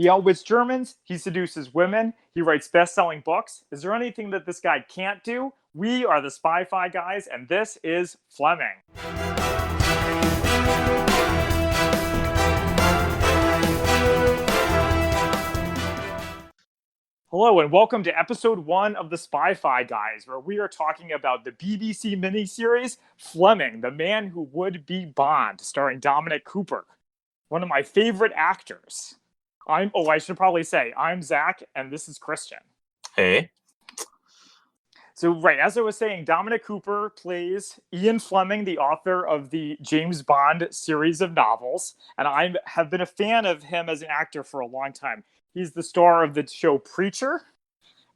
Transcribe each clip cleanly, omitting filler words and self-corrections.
He outwits Germans, he seduces women, he writes best-selling books. Is there anything that this guy can't do? We are the Spy-Fi guys, and this is Fleming. Hello, and welcome to episode 1 of the Spy-Fi Guys, where we are talking about the BBC miniseries Fleming, the Man Who Would Be Bond, starring Dominic Cooper, one of my favorite actors. I should probably say, I'm Zach, and this is Christian. Hey. So, right, as I was saying, Dominic Cooper plays Ian Fleming, the author of the James Bond series of novels, and I have been a fan of him as an actor for a long time. He's the star of the show Preacher,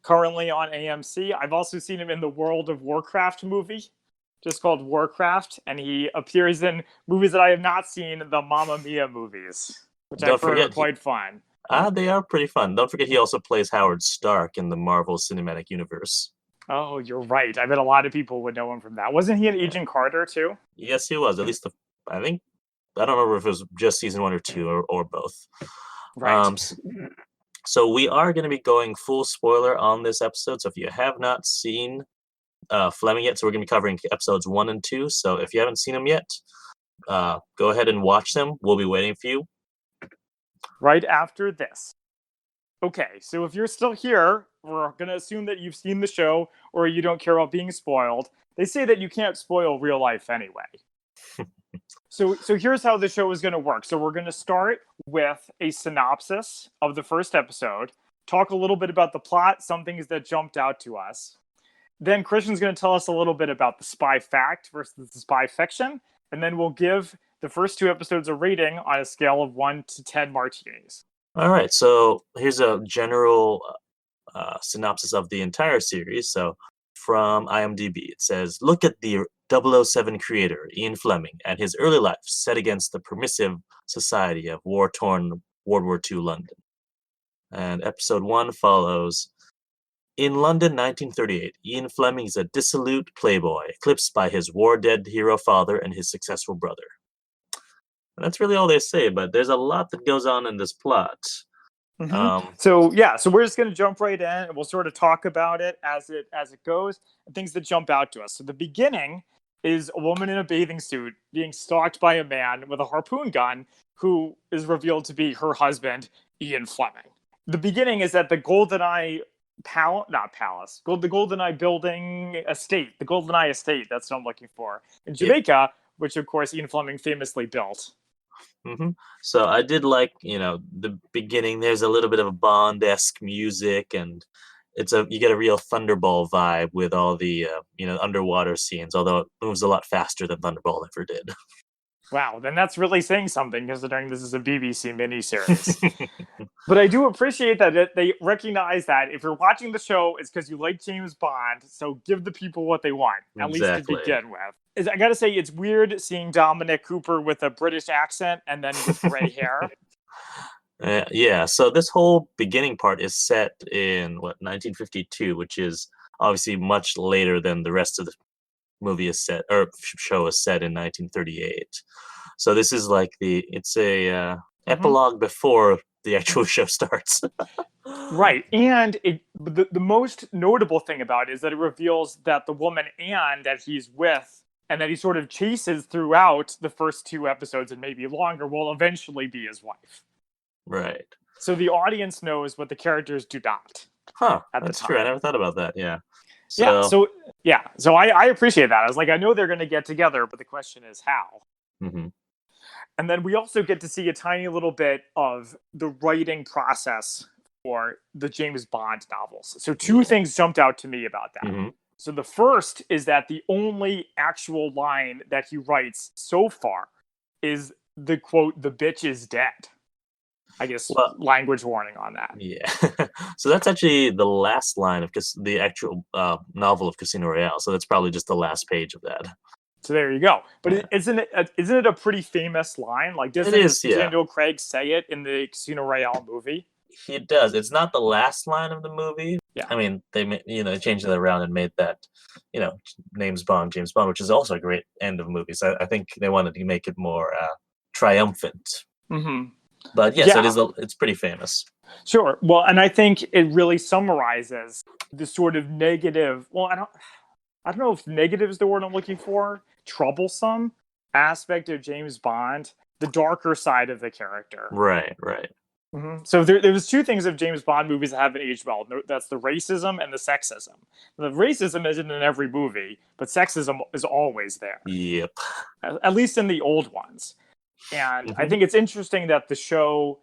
currently on AMC. I've also seen him in the World of Warcraft movie, just called Warcraft, and he appears in movies that I have not seen, the Mamma Mia movies, which I've heard are quite fun. They are pretty fun. Don't forget he also plays Howard Stark in the Marvel Cinematic Universe. Oh, you're right. I bet a lot of people would know him from that. Wasn't he an Agent Carter, too? Yes, he was. At least, I don't remember if it was just season 1 or 2 or both. Right. So we are going to be going full spoiler on this episode. So if you have not seen Fleming yet, so we're going to be covering episodes 1 and 2. So if you haven't seen them yet, go ahead and watch them. We'll be waiting for you. Right after this. Okay, so if you're still here, we're going to assume that you've seen the show or you don't care about being spoiled. They say that you can't spoil real life anyway. So here's how the show is going to work. So we're going to start with a synopsis of the first episode, talk a little bit about the plot, some things that jumped out to us. Then Christian's going to tell us a little bit about the spy fact versus the spy fiction, and then we'll give the first 2 episodes a rating on a scale of 1 to 10 martinis. All right, so here's a general synopsis of the entire series. So from IMDb, it says, look at the 007 creator, Ian Fleming, and his early life set against the permissive society of war-torn World War II London. And episode 1 follows, in London, 1938, Ian Fleming is a dissolute playboy, eclipsed by his war-dead hero father and his successful brother. And that's really all they say, but there's a lot that goes on in this plot. Mm-hmm. So we're just going to jump right in, and we'll sort of talk about it as it goes, and things that jump out to us. So the beginning is a woman in a bathing suit being stalked by a man with a harpoon gun who is revealed to be her husband, Ian Fleming. The beginning is at the GoldenEye the GoldenEye building estate, the GoldenEye estate, that's what I'm looking for, in Jamaica, which of course Ian Fleming famously built. Mm-hmm. So I did like, the beginning. There's a little bit of a Bond-esque music, and you get a real Thunderball vibe with all the underwater scenes. Although it moves a lot faster than Thunderball ever did. Wow, then that's really saying something, considering this is a BBC miniseries. But I do appreciate that they recognize that if you're watching the show, it's because you like James Bond. So give the people what they want, at least to begin with. I gotta say, it's weird seeing Dominic Cooper with a British accent and then with gray hair. Yeah, so this whole beginning part is set in 1952, which is obviously much later than the rest of the movie is set, or show is set in 1938. So this is like it's a epilogue before the actual show starts. Right, and the most notable thing about it is that it reveals that the woman Anne that he's with and that he sort of chases throughout the first 2 episodes and maybe longer will eventually be his wife. Right. So the audience knows what the characters do not. That's true. I never thought about that. Yeah. So I appreciate that. I was like, I know they're going to get together, but the question is how. Mm-hmm. And then we also get to see a tiny little bit of the writing process for the James Bond novels. So 2 things jumped out to me about that. Mm-hmm. So the first is that the only actual line that he writes so far is the quote, "The bitch is dead." I guess language warning on that. Yeah. So that's actually the last line of the actual novel of Casino Royale. So that's probably just the last page of that. So there you go. But isn't it a pretty famous line? Like, doesn't Daniel Craig say it in the Casino Royale movie? He does. It's not the last line of the movie. Yeah. I mean, they changed it around and made that, James Bond, which is also a great end of movie. So I think they wanted to make it more triumphant. Mm-hmm. But yes, Yeah, it's pretty famous. sure. Well, and I think it really summarizes the sort of negative. Well, I don't know if negative is the word I'm looking for. Troublesome aspect of James Bond, the darker side of the character. Right, right. So there was two things of James Bond movies that haven't aged well. That's the racism and the sexism. The racism isn't in every movie, but sexism is always there, Yep. at least in the old ones. And I Hmm. think it's interesting that this show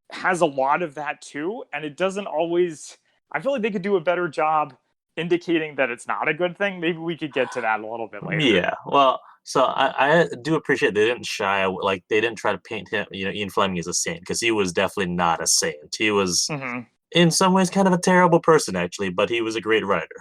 has a lot of that too, and it doesn't always. I feel like they could do a better job indicating that it's not a good thing. Maybe we could get to that a little bit later. Yeah. Well, so I do appreciate they didn't like they didn't try to paint him, Ian Fleming as a saint because he was definitely not a saint. He was Hmm. in some ways kind of a terrible person actually, but he was a great writer.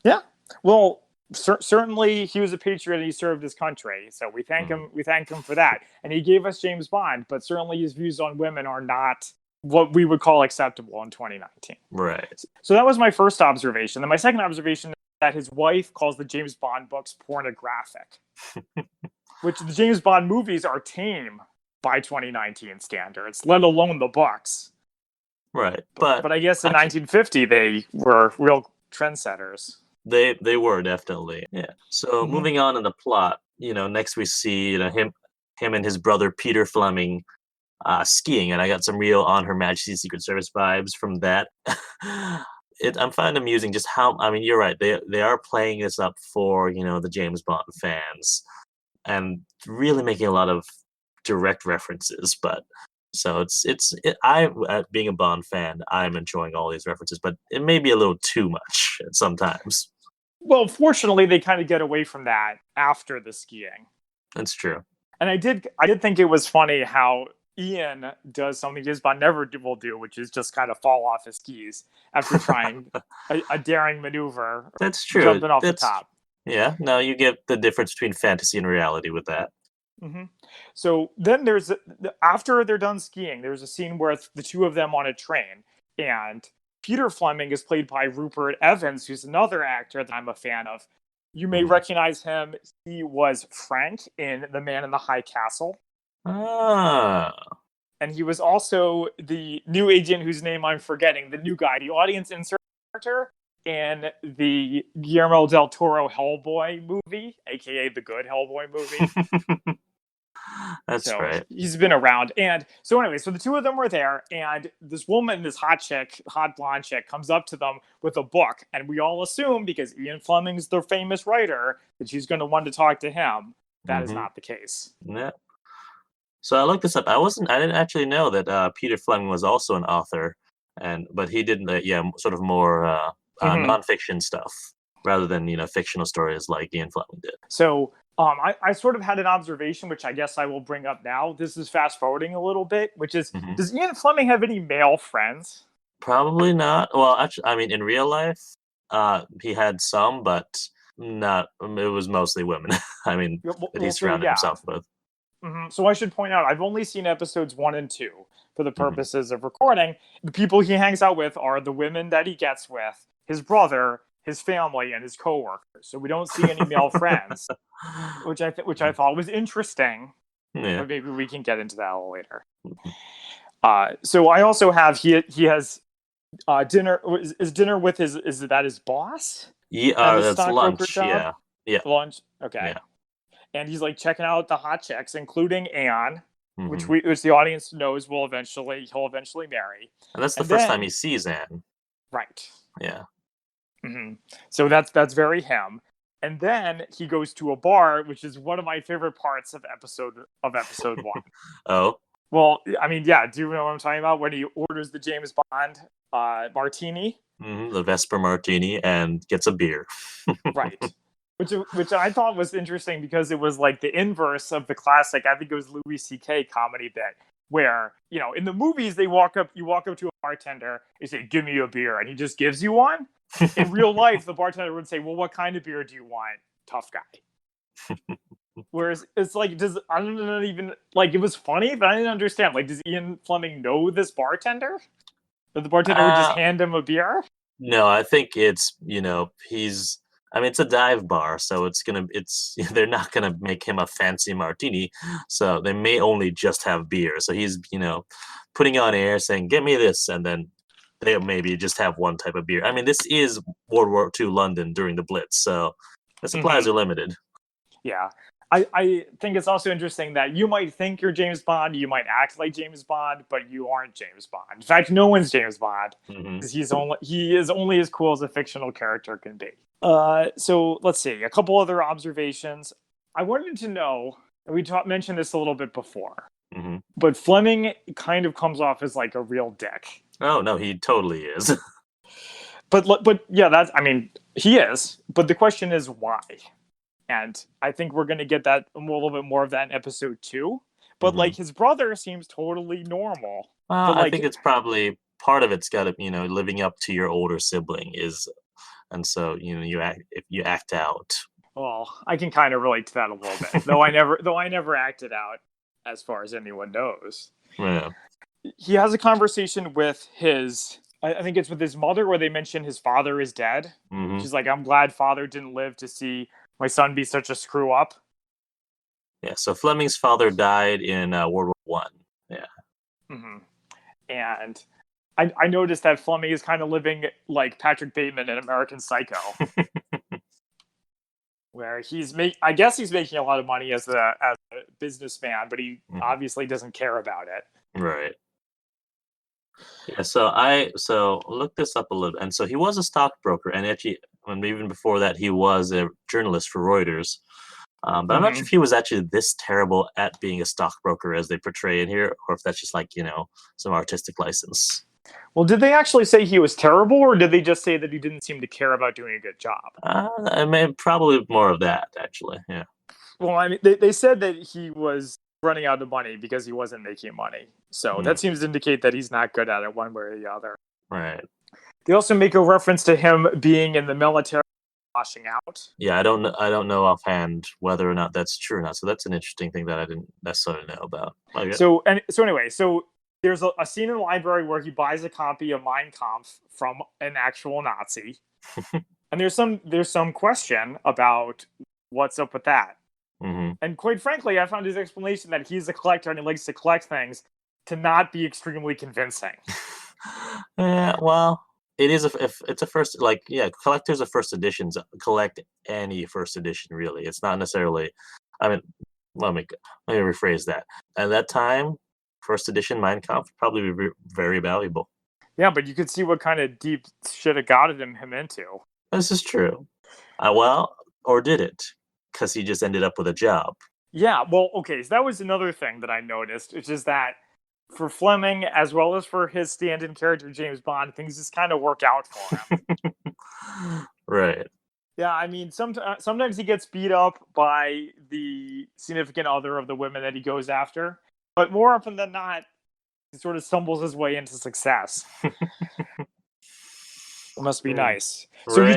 Yeah. Well, certainly he was a patriot and he served his country. So we thank Mhm. him. We thank him for that. And he gave us James Bond, but certainly his views on women are not what we would call acceptable in 2019. Right. So that was my first observation. Then my second observation is that his wife calls the James Bond books pornographic, which the James Bond movies are tame by 2019 standards, let alone the books. Right. But I guess in Actually 1950 they were real trendsetters. they were definitely. Yeah. So Mm-hmm. moving on in the plot, next we see, him and his brother Peter Fleming skiing, and I got some real On Her Majesty's Secret Service vibes from that. I'm finding amusing just how, I mean, you're right. They are playing this up for the James Bond fans, and really making a lot of direct references. But so being a Bond fan, I'm enjoying all these references, but it may be a little too much sometimes. Well, fortunately, they kind of get away from that after the skiing. That's true. And I did think it was funny how Ian does something James Bond never will do, which is just kind of fall off his skis after trying a daring maneuver, That's true. jumping off the That's top. Yeah. No, you get the difference between fantasy and reality with that. Hmm. So then after they're done skiing, there's a scene where the two of them on a train, and Peter Fleming is played by Rupert Evans, who's another actor that I'm a fan of. You may Mhm. recognize him. He was Frank in The Man in the High Castle. Ah, And he was also the new agent whose name I'm forgetting, the new guy, the audience inserter in the Guillermo del Toro Hellboy movie, aka the good Hellboy movie. that's So right. he's been around. And so anyway, so the two of them were there, and this woman, this hot blonde chick, comes up to them with a book, and we all assume because Ian Fleming's the famous writer that she's going to want to talk to him. That is Hmm. not the case. Yeah. So I looked this up. I didn't actually know that Peter Fleming was also an author, but he did sort of more Mm-hmm. nonfiction stuff rather than fictional stories like Ian Fleming did. So I sort of had an observation, which I guess I will bring up now. This is fast forwarding a little bit, which is, Hmm. does Ian Fleming have any male friends? Probably not. Well, actually, I mean, in real life, he had some, but not. It was mostly women. I mean, that he So surrounded yeah. himself with. So I should point out, I've only seen episodes 1 and 2 for the Hmm. purposes of recording. The people he hangs out with are the women that he gets with, his brother, his family, and his coworkers. So we don't see any male friends, which I thought was interesting. Yeah. But maybe we can get into that a little later. So I also have he has dinner is dinner with is that his boss Yeah, at his that's stockbroker lunch. job? Yeah. Yeah. Lunch. Okay. Yeah. And he's like checking out the hot chicks, including Anne, Hmm. which the audience knows he'll eventually marry. And that's the And first time he then sees Anne. right. Yeah. Hmm. So that's very him. And then he goes to a bar, which is one of my favorite parts of episode 1. Oh. Well, I mean, yeah. Do you know what I'm talking about? When he orders the James Bond martini, The Vesper Martini and gets a beer. right? Which I thought was interesting because it was like the inverse of the classic. I think it was Louis C.K. comedy bit where in the movies you walk up to a bartender, you say, "Give me a beer," and he just gives you one. In real life, the bartender would say, "Well, what kind of beer do you want, tough guy?" Whereas it's like, I don't even like it was funny, but I didn't understand. Like, does Ian Fleming know this bartender? That the bartender would just uh, hand him a beer? no, I think it's, he's I mean, it's a dive bar, so they're not gonna make him a fancy martini, so they may only just have beer. So he's, putting on air saying, "Get me this," and then they maybe just have one type of beer. I mean, this is World War II London during the Blitz, so the supplies are limited. Yeah. I think it's also interesting that you might think you're James Bond, you might act like James Bond, but you aren't James Bond. In fact, no one's James Bond. Mhm. He is only as cool as a fictional character can be. So let's see, a couple other observations. I wanted to know, and we mentioned this a little bit before, but Fleming kind of comes off as like a real dick. Oh no, he totally is. But yeah, he is. But the question is why? And I think we're going to get that a little bit more of that in episode 2. But like his brother seems totally normal. Well, But I think it's probably part of it's got to, living up to your older sibling is, and so you act out. Well, I can kind of relate to that a little bit, though I never acted out, as far as anyone knows. Yeah. He has a conversation with I think it's with his mother, where they mention his father is dead. She's like, "I'm glad father didn't live to see my son be such a screw up." Yeah. So Fleming's father died in World War One. Yeah. And I noticed that Fleming is kind of living like Patrick Bateman in American Psycho, where I guess he's making a lot of money as a businessman, but he obviously doesn't care about it. Right. Yeah, so look this up a little, and so he was a stockbroker, and actually, even before that, he was a journalist for Reuters. But I'm not sure if he was actually this terrible at being a stockbroker as they portray it here, or if that's just like some artistic license. Well, did they actually say he was terrible, or did they just say that he didn't seem to care about doing a good job? I mean, probably more of that, actually. Yeah. Well, I mean, they said that he was running out of money because he wasn't making money. So that seems to indicate that he's not good at it one way or the other. Right. They also make a reference to him being in the military, washing out. Yeah, I don't know offhand whether or not that's true or not. So that's an interesting thing that I didn't necessarily know about. Okay. So anyway, there's a scene in the library where he buys a copy of Mein Kampf from an actual Nazi. And there's some question about what's up with that. And quite frankly, I found his explanation that he's a collector and he likes to collect things to not be extremely convincing. Yeah, well, if it's a first, collectors of first editions collect any first edition, really. It's not necessarily, I mean, let me rephrase that. At that time, first edition Mein Kampf would probably be very valuable. Yeah, but you could see what kind of deep shit it got him into. This is true. Well, or did it? Because he just ended up with a job. Yeah, well, okay, so that was another thing that I noticed, which is that for Fleming, as well as for his stand-in character James Bond, things just kind of work out for him. Right. Yeah, I mean, sometimes he gets beat up by the significant other of the women that he goes after, but more often than not, he sort of stumbles his way into success. It must be nice. So he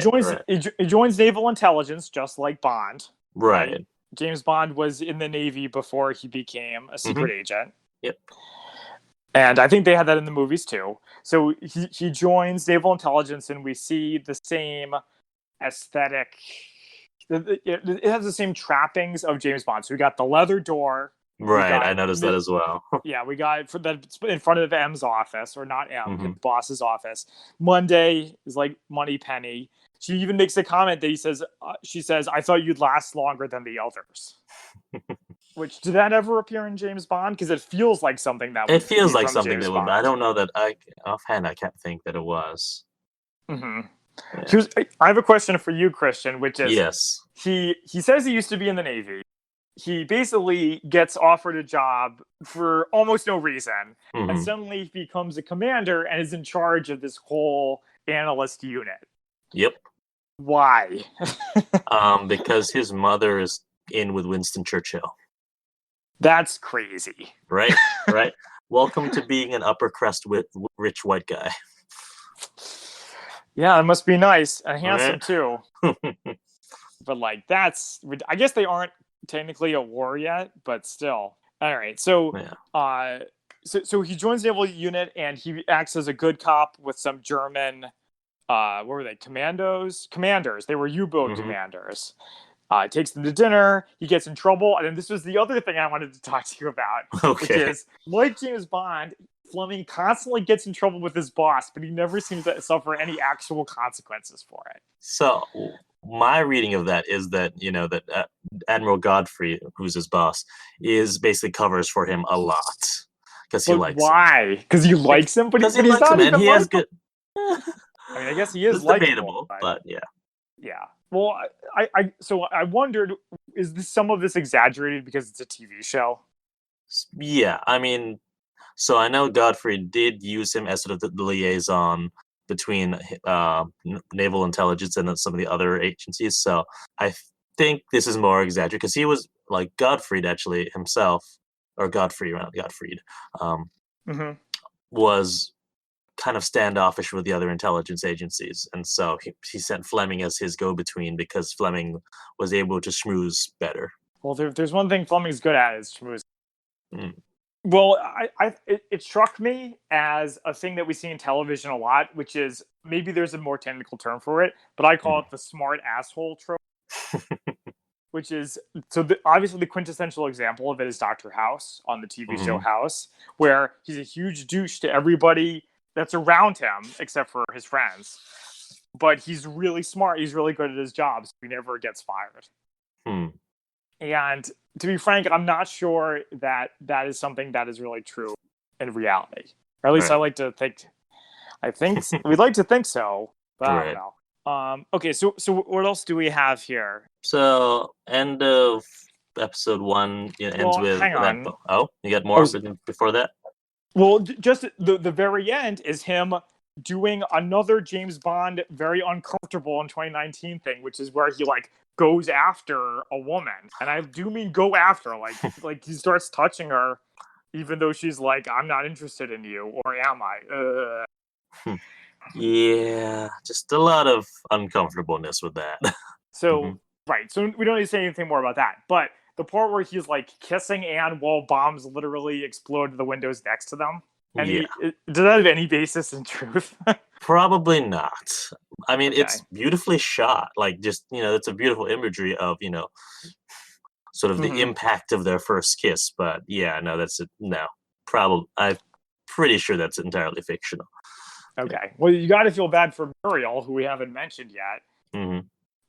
joins naval intelligence, just like Bond. Right. James Bond was in the Navy before he became a secret agent. Yep. And I think they had that in the movies too. So he joins naval intelligence, and we see the same aesthetic. It has the same trappings of James Bond. So we got the leather door. Right, I noticed that as well. Yeah, we got in front of M's office, or not M, the boss's office. Monday is like Moneypenny. She even makes a comment that she says, "I thought you'd last longer than the others." Which, did that ever appear in James Bond? Because it feels like something that would. It feels like something James that would. Bond. I don't know that offhand. I can't think that it was. Yeah. I have a question for you, Christian, which is, yes, he says he used to be in the Navy. He basically gets offered a job for almost no reason, and suddenly he becomes a commander and is in charge of this whole analyst unit. Yep. Why? Because his mother is in with Winston Churchill. That's crazy. Right. Welcome to being an upper crust with rich white guy. Yeah, it must be nice and handsome too. But I guess they aren't technically a war yet, but still. All right, so so he joins the naval unit and he acts as a good cop with some German what were they? Commanders. They were U-boat Mm-hmm. commanders. Takes them to dinner. He gets in trouble, and then this was the other thing I wanted to talk to you about, which Okay. is like James Bond. Fleming constantly gets in trouble with his boss, but he never seems to suffer any actual consequences for it. So my reading of that is that that Admiral Godfrey, who's his boss, is basically covers for him a lot because he But likes him. why? Because he likes him, Because he but he's likes him not and even he has likable. good. I mean, I guess he is It's likable, debatable, but but yeah. yeah. Well, so I wondered, is this some of this exaggerated because it's a TV show? Yeah, I mean, so I know Godfrey did use him as sort of the liaison between naval intelligence and then some of the other agencies. So I think this is more exaggerated because he was like Godfrey actually himself, or Godfrey, not Gottfried, um, Mm-hmm. was kind of standoffish with the other intelligence agencies, and so he sent Fleming as his go-between because Fleming was able to schmooze better. Well, there's one thing Fleming's good at is schmoozing. Mm. Well, it struck me as a thing that we see in television a lot, which is maybe there's a more technical term for it, but I call Mm. it the smart asshole trope. Which is obviously the quintessential example of it is Dr. House on the TV show Mhm. House, where he's a huge douche to everybody that's around him except for his friends. But he's really smart. He's really good at his job, so he never gets fired. Hmm. And to be frank, I'm not sure that that is something that is really true in reality. Or at least I Right. like to think. I think we'd like to think so, but I don't Right. know. Okay, so what else do we have here? So end of episode 1 ends Well, with hang that. on. Oh, you got Oh, more before that? well, just the very end is him doing another James Bond very uncomfortable in 2019 thing, which is where he like goes after a woman, and I do mean go after, like he starts touching her, even though she's like, "I'm not interested in you," or am I? Yeah, just a lot of uncomfortableness with that. So Mhm. right, so we don't need to say anything more about that, but the part where he's like kissing Anne while bombs literally explode to the windows next to them. Yeah, Does that have any basis in truth? probably not. I mean, Okay. it's beautifully shot. Like, just it's a beautiful imagery of sort of the Mm-hmm. impact of their first kiss. But yeah, no, that's it. No, probably. I'm pretty sure that's entirely fictional. Okay. Well, you got to feel bad for Muriel, who we haven't mentioned yet. Hmm.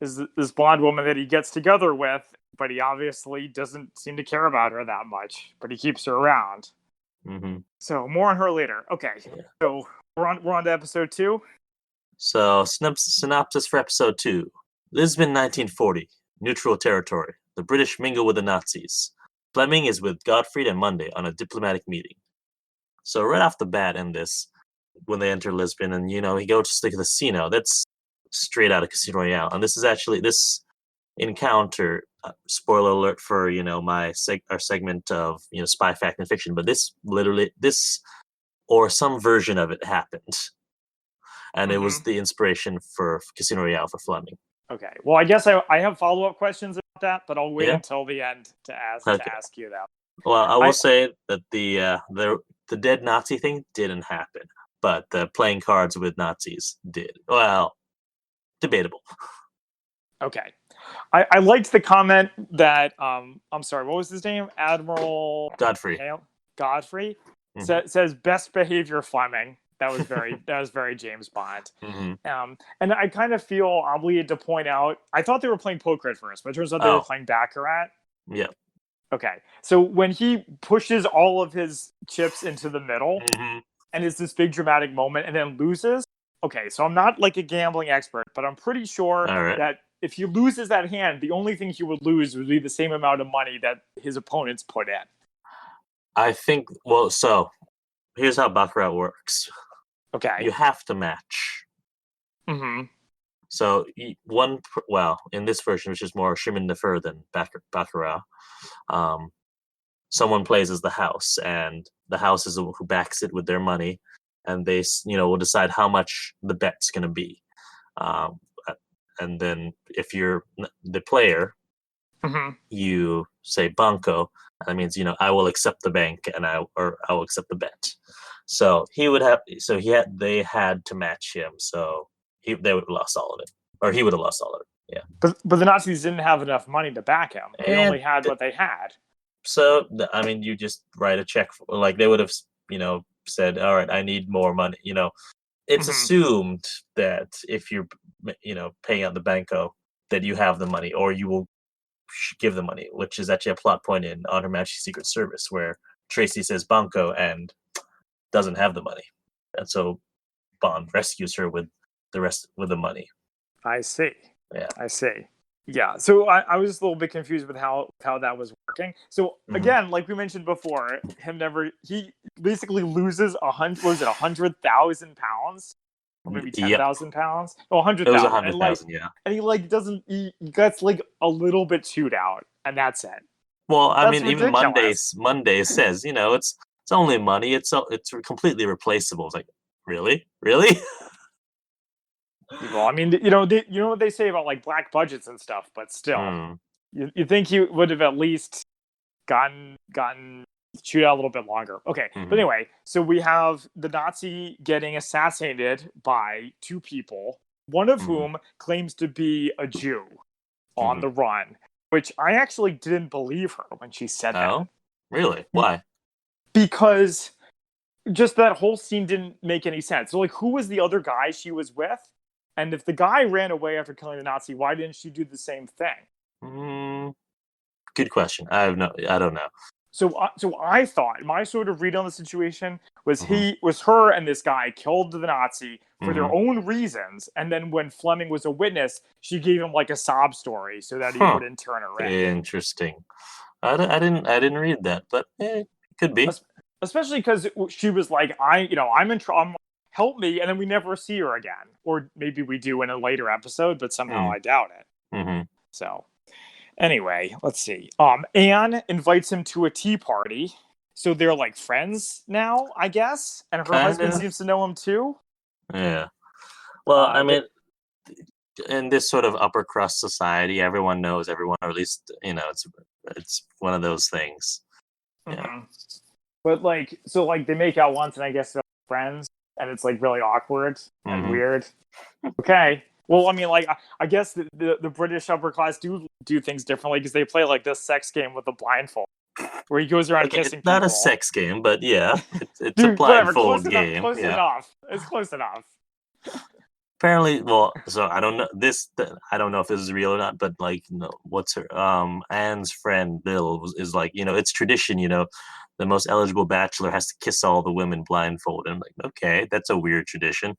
Is this blonde woman that he gets together with, but he obviously doesn't seem to care about her that much, but he keeps her around. Hmm. So more on her later. Okay. Yeah. So we're on to episode 2. So, synopsis for episode 2. Lisbon, 1940. Neutral territory. The British mingle with the Nazis. Fleming is with Gottfried and Monday on a diplomatic meeting. So, right off the bat in this, when they enter Lisbon and, he goes to the casino, that's straight out of Casino Royale. And this encounter, spoiler alert for, our segment of, spy, fact, and fiction, but this, or some version of it happened. And it Mm-hmm. was the inspiration for Casino Royale for Fleming. Okay. Well, I guess I have follow-up questions about that, but I'll wait Yeah. until the end to Okay. ask you that. Well, I will I say that the dead Nazi thing didn't happen, but the playing cards with Nazis did. Well, debatable. Okay. I liked the comment that I'm sorry, what was his name? Admiral Godfrey. Godfrey Mhm. says best behavior Fleming. That was very James Bond. Mhm. And I kind of feel obligated to point out. I thought they were playing poker at first, but it turns out they were Oh, playing baccarat. yeah. Okay, so when he pushes all of his chips into the middle, Mhm. and it's this big dramatic moment, and then loses. Okay, so I'm not like a gambling expert, but I'm pretty sure All right. that if he loses that hand, the only thing he would lose would be the same amount of money that his opponents put in. I think. Well, so here's how baccarat works. Okay. You have to match. Mm-hmm. So in this version, which is more Chemin de Fer than baccarat, um, someone plays as the house, and the house is who backs it with their money, and they will decide how much the bet's going to be. Um, and then if you're the player, Mm-hmm. you say banco. That means I will accept the bank, and I will accept the bet. So they had to match him. So they would have lost all of it, or he would have lost all of it. Yeah. But the Nazis didn't have enough money to back him. They And only had what they had. So I mean, you just write a check for, like they would have, said, all right, I need more money. It's assumed that if you're, paying out the banco, that you have the money, or you will give the money, which is actually a plot point in On Her Majesty's Secret Service, where Tracy says banco and doesn't have the money, and so Bond rescues her with the rest with the money. I see. Yeah. I see. Yeah. So I was a little bit confused with how that was working. So again, like we mentioned before, he basically loses 100,000 pounds, or maybe 10,000 pounds. Oh, 100,000. It was 100,000, yeah. And he like doesn't. He gets like a little bit chewed out, and that's it. Well, I That's mean, even ridiculous. Monday says, it's only money. It's completely replaceable. It's like, really? Well, I mean, you know what they say about like black budgets and stuff, but still, you think he would have at least gotten chewed out a little bit longer. Okay, but anyway, so we have the Nazi getting assassinated by two people, one of whom claims to be a Jew on the run, which I actually didn't believe her when she said that. Oh, really? Why? Because just that whole scene didn't make any sense. So, like, who was the other guy she was with? And if the guy ran away after killing the Nazi, why didn't she do the same thing? Good question. I don't know. So I thought my sort of read on the situation was her and this guy killed the Nazi for their own reasons, and then when Fleming was a witness, she gave him like a sob story so that he wouldn't turn her in. Interesting. I didn't read that, but it could be. Especially because she was like, I'm in trouble. Help me, and then we never see her again. Or maybe we do in a later episode, but somehow I doubt it. So, anyway, let's see. Anne invites him to a tea party. So they're like friends now, I guess? And her husband seems to know him too? Yeah. Well, I mean, in this sort of upper crust society, everyone knows everyone, or at least, it's one of those things. Yeah. But they make out once, and I guess they're friends. And it's like really awkward and weird. Okay. Well, I mean, like, I guess the British upper class do things differently because they play like this sex game with a blindfold, where he goes around kissing people. Not a sex game, but yeah, it's a blindfold game. Close enough. It's close enough. Apparently, well, so I don't know this. I don't know if this is real or not, but like, what's her Anne's friend Bill is like, it's tradition, the most eligible bachelor has to kiss all the women blindfolded. I'm like, okay, that's a weird tradition.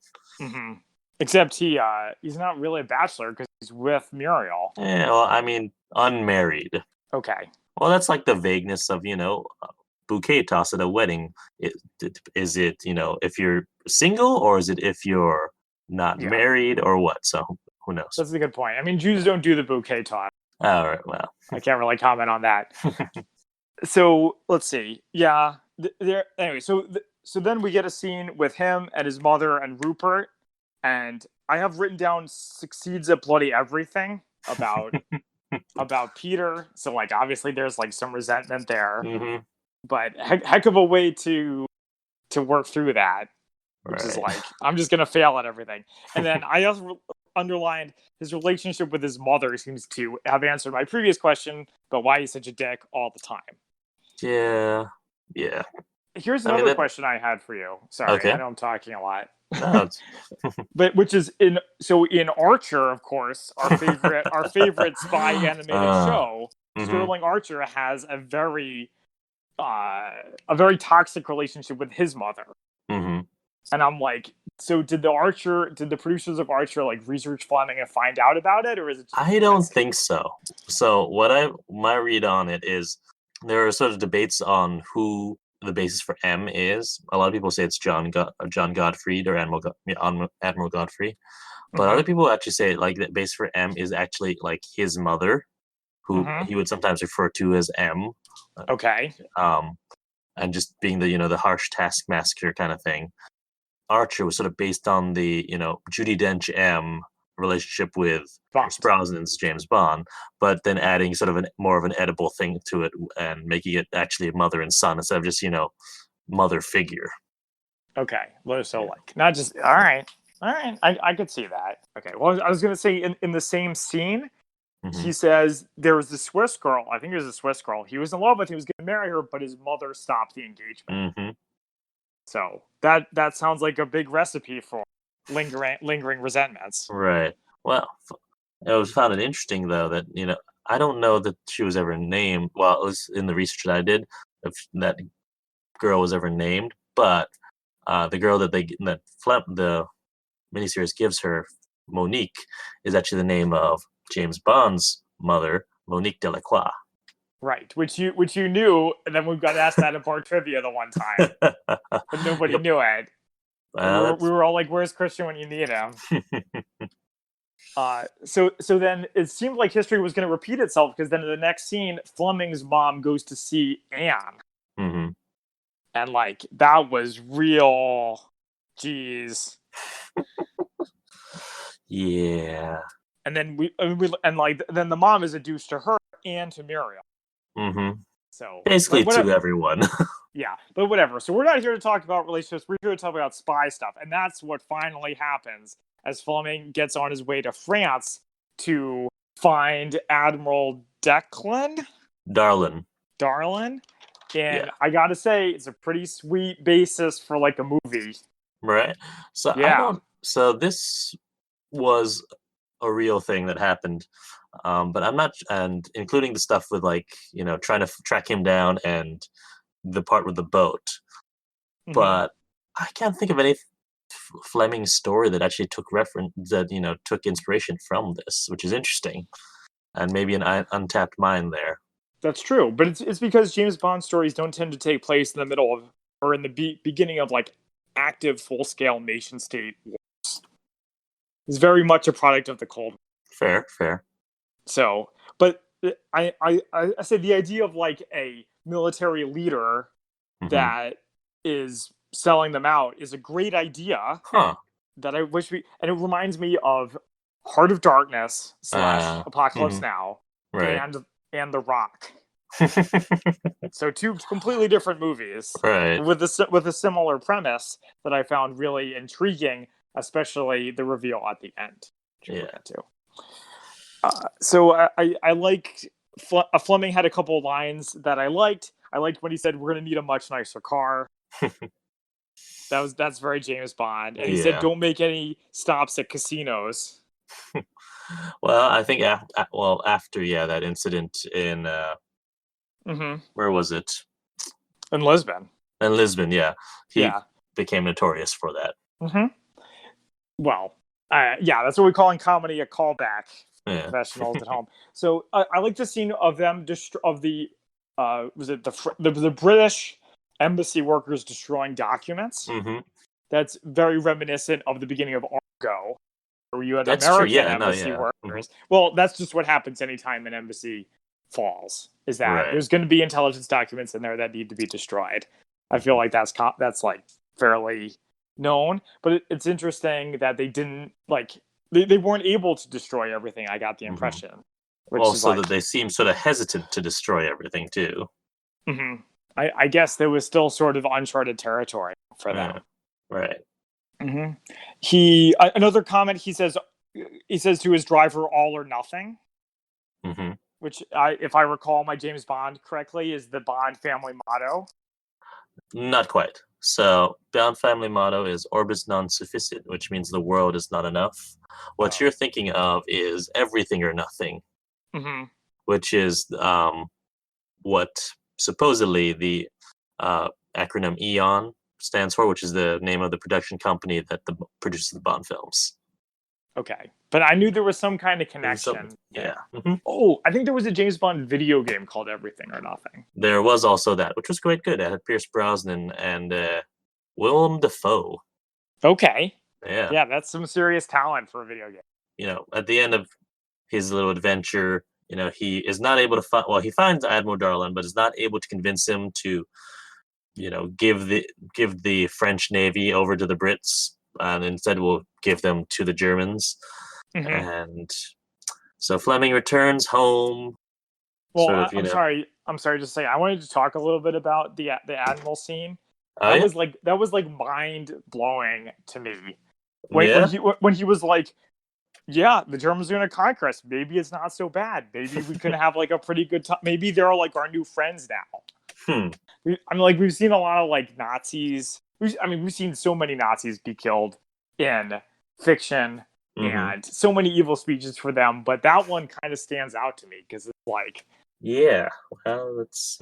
Except he's not really a bachelor because he's with Muriel. Yeah, well, I mean, unmarried. Okay. Well, that's like the vagueness of, bouquet toss at a wedding. Is it, if you're single, or is it if you're not married, or what? So who knows? That's a good point. I mean, Jews don't do the bouquet toss. All right, well. I can't really comment on that. So let's see. Yeah. Anyway, so then we get a scene with him and his mother and Rupert, and I have written down succeeds at bloody everything about Peter. So like obviously there's like some resentment there, but heck of a way to work through that, which is like I'm just gonna fail at everything. And then I also underlined his relationship with his mother seems to have answered my previous question about why he's such a dick all the time. Yeah. Here's another question I had for you. Sorry, okay. I know I'm talking a lot. No, but which is in Archer, of course, our favorite spy animated show. Sterling Archer has a very toxic relationship with his mother. And I'm like, so did the producers of Archer like research Fleming and find out about it, or is it? I don't think so. So my read on it is there are sort of debates on who the basis for M is. A lot of people say it's John Godfrey or Admiral Godfrey, but other people actually say like the basis for M is actually like his mother, who he would sometimes refer to as M. Okay. And just being the harsh taskmaster kind of thing. Archer was sort of based on the Judi Dench M relationship with Brosnan's James Bond, but then adding sort of more of an edible thing to it and making it actually a mother and son instead of just mother figure. Okay, so like not just all right. All right, I could see that. Okay, well, I was going to say in the same scene, Hmm. he says there was the Swiss girl. I think it was a Swiss girl. He was in love with. He was going to marry her, but his mother stopped the engagement. Hmm. So that sounds like a big recipe for lingering resentments. Right. Well, I was found it interesting though that I don't know that she was ever named. Well, it was in the research that I did if that girl was ever named, but the girl the miniseries gives her, Monique, is actually the name of James Bond's mother, Monique Delacroix. Right, which you knew, and then we got asked that at bar trivia the one time, but nobody Yep. knew it. And we That's were all like, "Where's Christian when you need him?" So then it seemed like history was going to repeat itself because then in the next scene, Fleming's mom goes to see Anne, hmm. and like that was real. Jeez. Yeah. And then then the mom is a douche to her and to Muriel. Hmm. So, Basically but to whatever. everyone. Yeah, but whatever. So we're not here to talk about relationships. We're here to talk about spy stuff, and that's what finally happens as Fleming gets on his way to France to find Admiral Darlin. Darlin. And Yeah. I gotta say, it's a pretty sweet basis for like a movie. Right. So I Yeah. don't. So this was a real thing that happened. But I'm not, and including the stuff with like, trying to track him down and the part with the boat. Hmm. But I can't think of any Fleming story that actually took inspiration from this, which is interesting, and maybe an untapped mine there. That's true, but it's because James Bond stories don't tend to take place in the middle of or in the beginning of like active full scale nation state wars. It's very much a product of the Cold War. Fair, fair. So, but I say the idea of like a military leader Hmm. that is selling them out is a great idea Huh. that I wish we and it reminds me of Heart of Darkness / Apocalypse Mhm. Now Right. and The Rock. So two completely different movies Right. with a similar premise that I found really intriguing, especially the reveal at the end, which we'll Yeah. get to. So I like Fleming had a couple of lines that I liked. I liked when he said we're going to need a much nicer car. That's very James Bond, and he said Yeah. don't make any stops at casinos. Well, I think after that incident in Mm-hmm. where was it? In Lisbon. In Lisbon, yeah. He Yeah. became notorious for that. Mm-hmm. Well, yeah, that's what we call in comedy a callback for Yeah. professionals at home. So I like the scene of them of the was it the British embassy workers destroying documents. Hmm. That's very reminiscent of the beginning of Argo, where you had That's true. American Yeah. No. embassy Yeah. Hmm. workers. Well, that's just what happens anytime an embassy falls. Is that Right. there's going to be intelligence documents in there that need to be destroyed. I feel Hmm. like that's like fairly known, but it's interesting that they didn't like they weren't able to destroy everything. I got the Hmm. impression, which is Also, like, that they seem sort of hesitant to destroy everything too. mhm. I guess there was still sort of uncharted territory for Yeah. them. Right. Hmm. Another comment he says to his driver all or nothing, Hmm. which if I recall my James Bond correctly is the Bond family motto. Not quite. So, Bound family motto is orbis non sufficit, which means the world is not enough. What Oh. you're thinking of is everything or nothing, Hmm. which is what supposedly the acronym EON stands for, which is the name of the production company that produces the Bond films. Okay, but I knew there was some kind of So, connection yeah. there. Hmm. Oh, I think there was a James Bond video game called Everything or Nothing. There was also that, which was quite good. It had Pierce Brosnan and Willem Dafoe. Okay, Yeah. yeah, that's some serious talent for a video game. At the end of his little adventure, he is not able to find. Well, he finds Admiral Darlin, but is not able to convince him to, give the French Navy over to the Brits, and instead will give them to the Germans. Hmm. And so Fleming returns home, Well, sort of, I'm sorry. I'm sorry to say. I wanted to talk a little bit about the admiral scene. oh yeah, That was like mind blowing to me Yeah. When he was like, yeah, the Germans are going to conquer us. Maybe it's not so bad. Maybe we can have like a pretty good time. Maybe they're like our new friends now. Hmm. We've seen a lot of like Nazis. We've seen so many Nazis be killed in fiction Mm-hmm. and so many evil speeches for them. But that one kind of stands out to me because it's like, Yeah. Well, it's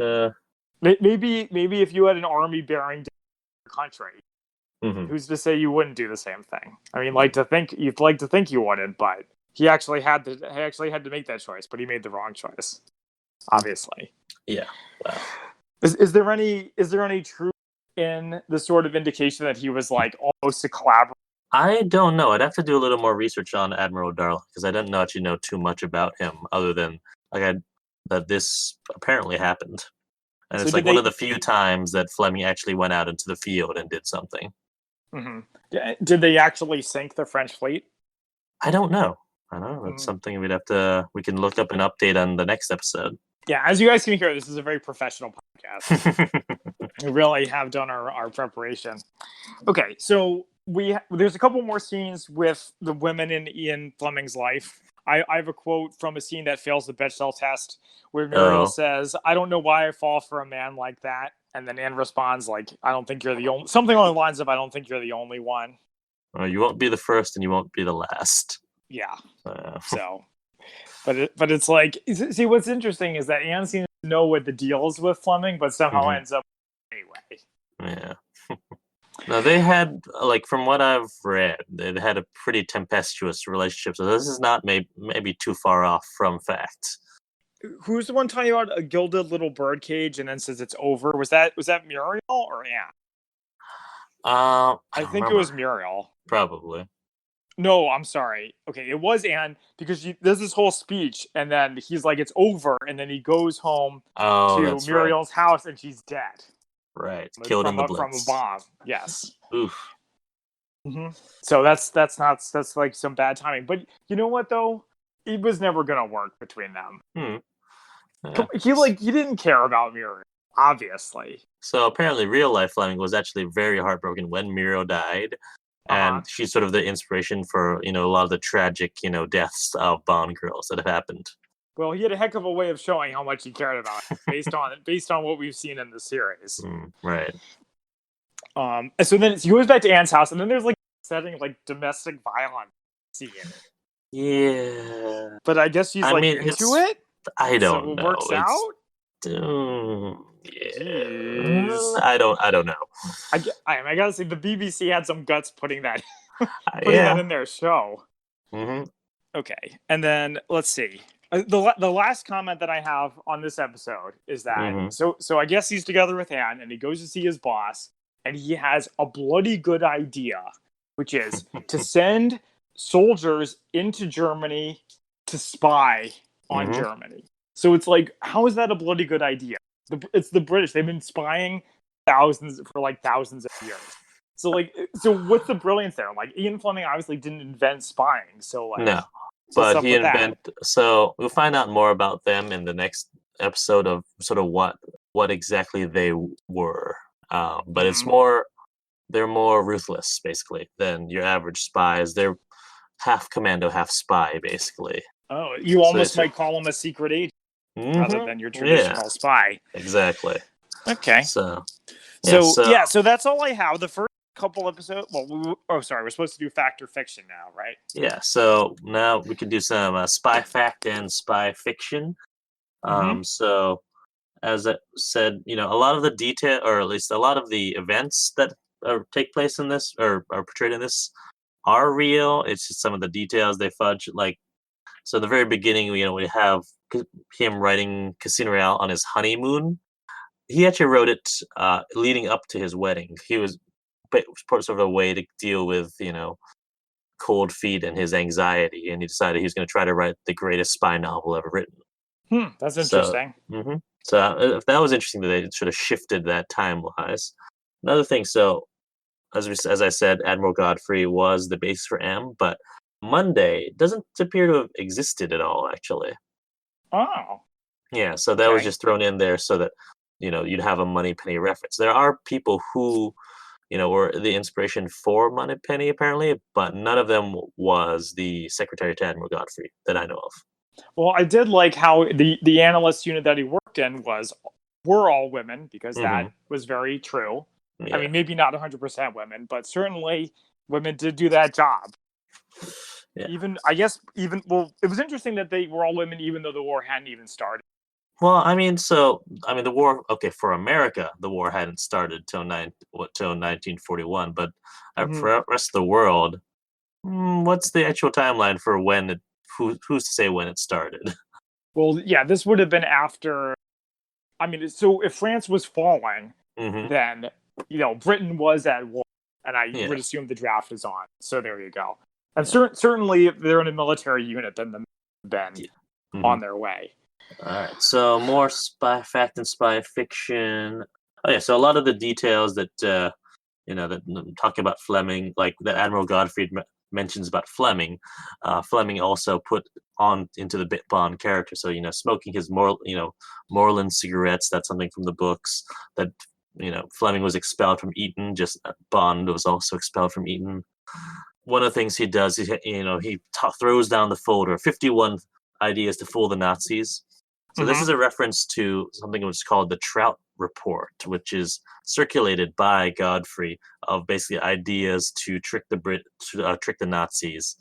maybe if you had an army bearing down your country, mhm. who's to say you wouldn't do the same thing? I mean, you'd like to think you wouldn't, but he actually had to make that choice, but he made the wrong choice, obviously. Yeah. Well, Is there any truth in the sort of indication that he was like almost a collaborator? I don't know. I'd have to do a little more research on Admiral Darl because I didn't actually know too much about him other than like that this apparently happened. And So it's like one of the few times that Fleming actually went out into the field and did something. did they actually sink the French fleet? I don't know. I don't know. That's something we can look up and update on the next episode. Yeah, as you guys can hear, this is a very professional podcast. We really have done our preparation. Okay, so there's a couple more scenes with the women in Ian Fleming's life. I have a quote from a scene that fails the Bechdel test where Muriel says, "I don't know why I fall for a man like that," and then Anne responds like, "I don't think you're the only," something along the lines of, "I don't think you're the only one." You won't be the first and you won't be the last. Yeah. So, but it's like, see, what's interesting is that Anne seems to know what the deal is with Fleming, but somehow ends up anyway. Yeah. No, they had like from what I've read, they had a pretty tempestuous relationship. So this is not maybe too far off from fact. Who's the one talking about a gilded little birdcage and then says it's over? Was that Muriel or Anne? I think it was Muriel. Probably. No, I'm sorry. Okay, it was Anne because there's this whole speech, and then he's like, "It's over," and then he goes home to Muriel's house, and she's dead. Right, killed in the blitz from a bomb. Yes. Oof. So that's like some bad timing. But you know what though? It was never gonna work between them. Yeah. He didn't care about Muriel, obviously. So apparently, real life Fleming was actually very heartbroken when Muriel died. And she's sort of the inspiration for, a lot of the tragic, deaths of Bond girls that have happened. Well, he had a heck of a way of showing how much he cared about it, based on what we've seen in the series. Right. And so then he goes back to Anne's house, and then there's like setting like domestic violence scene. Yeah. But I guess she's into it. I don't know. So it works out. Yeah. I don't know. I gotta say the BBC had some guts putting that that in their show. Okay, and then let's see. The last comment that I have on this episode is that so I guess he's together with Anne and he goes to see his boss and he has a bloody good idea, which is to send soldiers into Germany to spy on Germany. So it's like, how is that a bloody good idea? It's the British. They've been spying thousands of years. So what's the brilliance there? Like Ian Fleming obviously didn't invent spying. So like no, but he invented. So we'll find out more about them in the next episode of sort of what exactly they were. But it's they're more ruthless basically than your average spies. They're half commando, half spy basically. Oh, you almost might call them a secret agent. Rather than your traditional spy. Exactly. Okay. So that's all I have. The first couple episodes. Well, we're supposed to do fact or fiction now, right? Yeah. So now we can do some spy fact and spy fiction. So as I said, a lot of the detail, or at least a lot of the events that take place in this or are portrayed in this are real. It's just some of the details they fudge. Like, so the very beginning, we have him writing Casino Royale on his honeymoon. He actually wrote it leading up to his wedding. He was sort of a way to deal with, cold feet and his anxiety, and he decided he was going to try to write the greatest spy novel ever written. That's interesting. So that was interesting that they sort of shifted that time-wise. Another thing, so as I said, Admiral Godfrey was the base for M, but Monday doesn't appear to have existed at all, actually. Oh. Yeah, so that was just thrown in there so that, you'd have a Moneypenny reference. There are people who were the inspiration for Moneypenny, apparently, but none of them was the secretary to Admiral Godfrey that I know of. Well, I did like how the analyst unit that he worked in were all women, because that was very true. Yeah. I mean, maybe not 100% women, but certainly women did do that job. Yeah. Well, it was interesting that they were all women, even though the war hadn't even started. Well, the war. Okay, for America, the war hadn't started till 1941, but for the rest of the world, what's the actual timeline for when it? Who's to say when it started? Well, yeah, this would have been after. I mean, so if France was falling, then Britain was at war, and I would assume the draft is on. So there you go. And certainly, if they're in a military unit, then the men have been on their way. All right, so more spy fact and spy fiction. Oh yeah, so a lot of the details that that talking about Fleming, like that Admiral Godfrey mentions about Fleming, Fleming also put on into the Bond character. So smoking his Moreland cigarettes. That's something from the books. That Fleming was expelled from Eton. Just Bond was also expelled from Eton. One of the things he does is he throws down the folder 51 ideas to fool the Nazis. So this is a reference to something which is called the Trout Report, which is circulated by Godfrey, of basically ideas to trick trick the Nazis,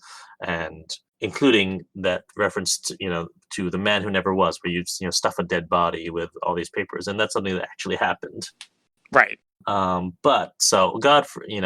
and including that reference to the man who never was, where you stuff a dead body with all these papers, and that's something that actually happened. Right. But so Godfrey,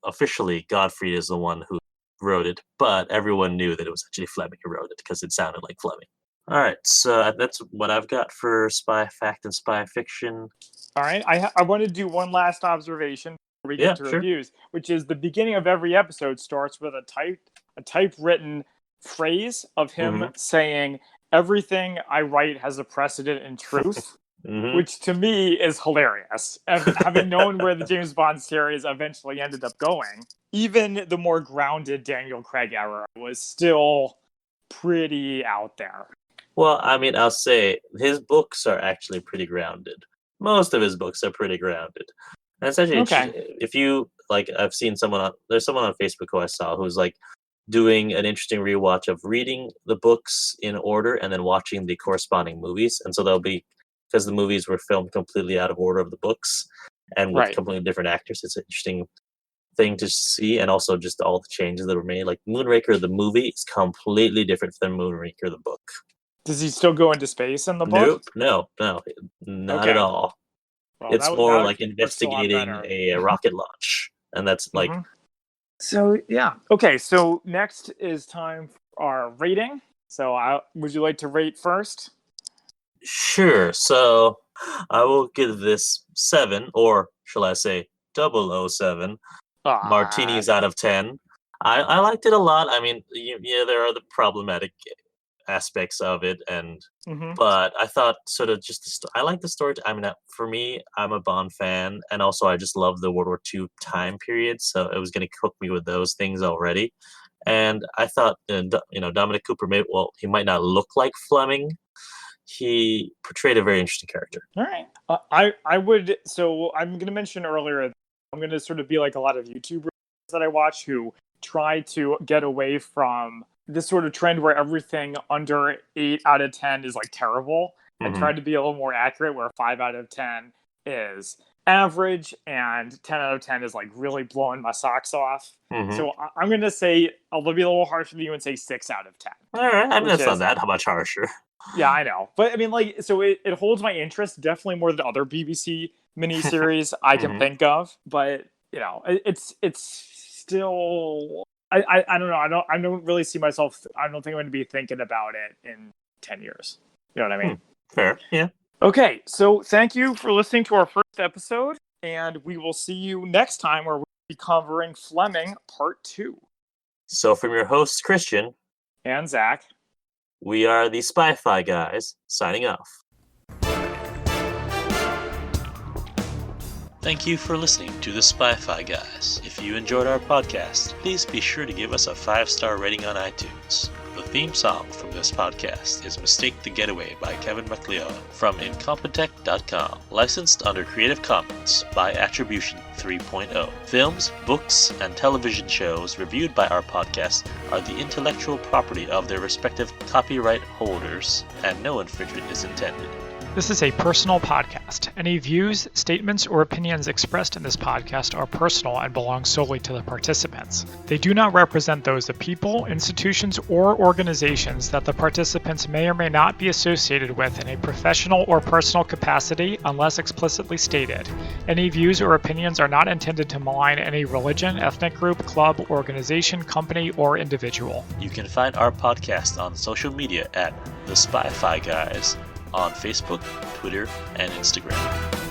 officially Godfrey is the one who wrote it, but everyone knew that it was actually Fleming who wrote it because it sounded like Fleming. All right, so that's what I've got for spy fact and spy fiction. All right, I want to do one last observation before we get to reviews, which is the beginning of every episode starts with a typewritten phrase of him saying, "Everything I write has a precedent in truth," which to me is hilarious. Having known where the James Bond series eventually ended up going, even the more grounded Daniel Craig era was still pretty out there. Well, I mean, I'll say his books are actually pretty grounded. Most of his books are pretty grounded. And it's actually, if you, I've seen there's someone on Facebook who I saw who's doing an interesting rewatch of reading the books in order and then watching the corresponding movies. And so because the movies were filmed completely out of order of the books and with completely different actors, it's an interesting thing to see. And also just all the changes that were made. Like Moonraker, the movie, is completely different from Moonraker, the book. Does he still go into space in the book? Nope, no, not at all. Well, it's more like investigating a rocket launch, and that's So yeah, okay. So next is time for our rating. So would you like to rate first? Sure. So I will give this 7, or shall I say 007 martinis out of 10. I liked it a lot. I mean, there are the problematic aspects of it, but I thought sort of just I like the story. I mean, for me, I'm a Bond fan, and also I just love the World War II time period, so it was going to cook me with those things already. And I thought, Dominic Cooper he might not look like Fleming. He portrayed a very interesting character. All right, I would. So I'm going to mention earlier, I'm going to sort of be like a lot of YouTubers that I watch who try to get away from this sort of trend where everything under 8 out of 10 is terrible, and try to be a little more accurate, where 5 out of 10 is average and 10 out of 10 is really blowing my socks off. So I'm going to say, I'll be a little harsher than you and say 6 out of 10. All right, I mean, that's not that much harsher. Yeah, I know. But I mean, so it holds my interest definitely more than other BBC miniseries I can think of. But, it's still... I don't know. I don't really see myself. I don't think I'm going to be thinking about it in 10 years. You know what I mean? Fair. Yeah. Okay. So thank you for listening to our first episode, and we will see you next time, where we'll be covering Fleming Part 2. So from your hosts, Christian and Zach, we are the Spy-Fi guys, signing off. Thank you for listening to the Spy-Fi Guys. If you enjoyed our podcast, please be sure to give us a 5-star rating on iTunes. The theme song from this podcast is Mistake the Getaway by Kevin MacLeod from Incompetech.com, licensed under Creative Commons by Attribution 3.0. Films, books, and television shows reviewed by our podcast are the intellectual property of their respective copyright holders, and no infringement is intended. This is a personal podcast. Any views, statements, or opinions expressed in this podcast are personal and belong solely to the participants. They do not represent those of people, institutions, or organizations that the participants may or may not be associated with in a professional or personal capacity unless explicitly stated. Any views or opinions are not intended to malign any religion, ethnic group, club, organization, company, or individual. You can find our podcast on social media at The Spy-Fi Guys on Facebook, Twitter, and Instagram.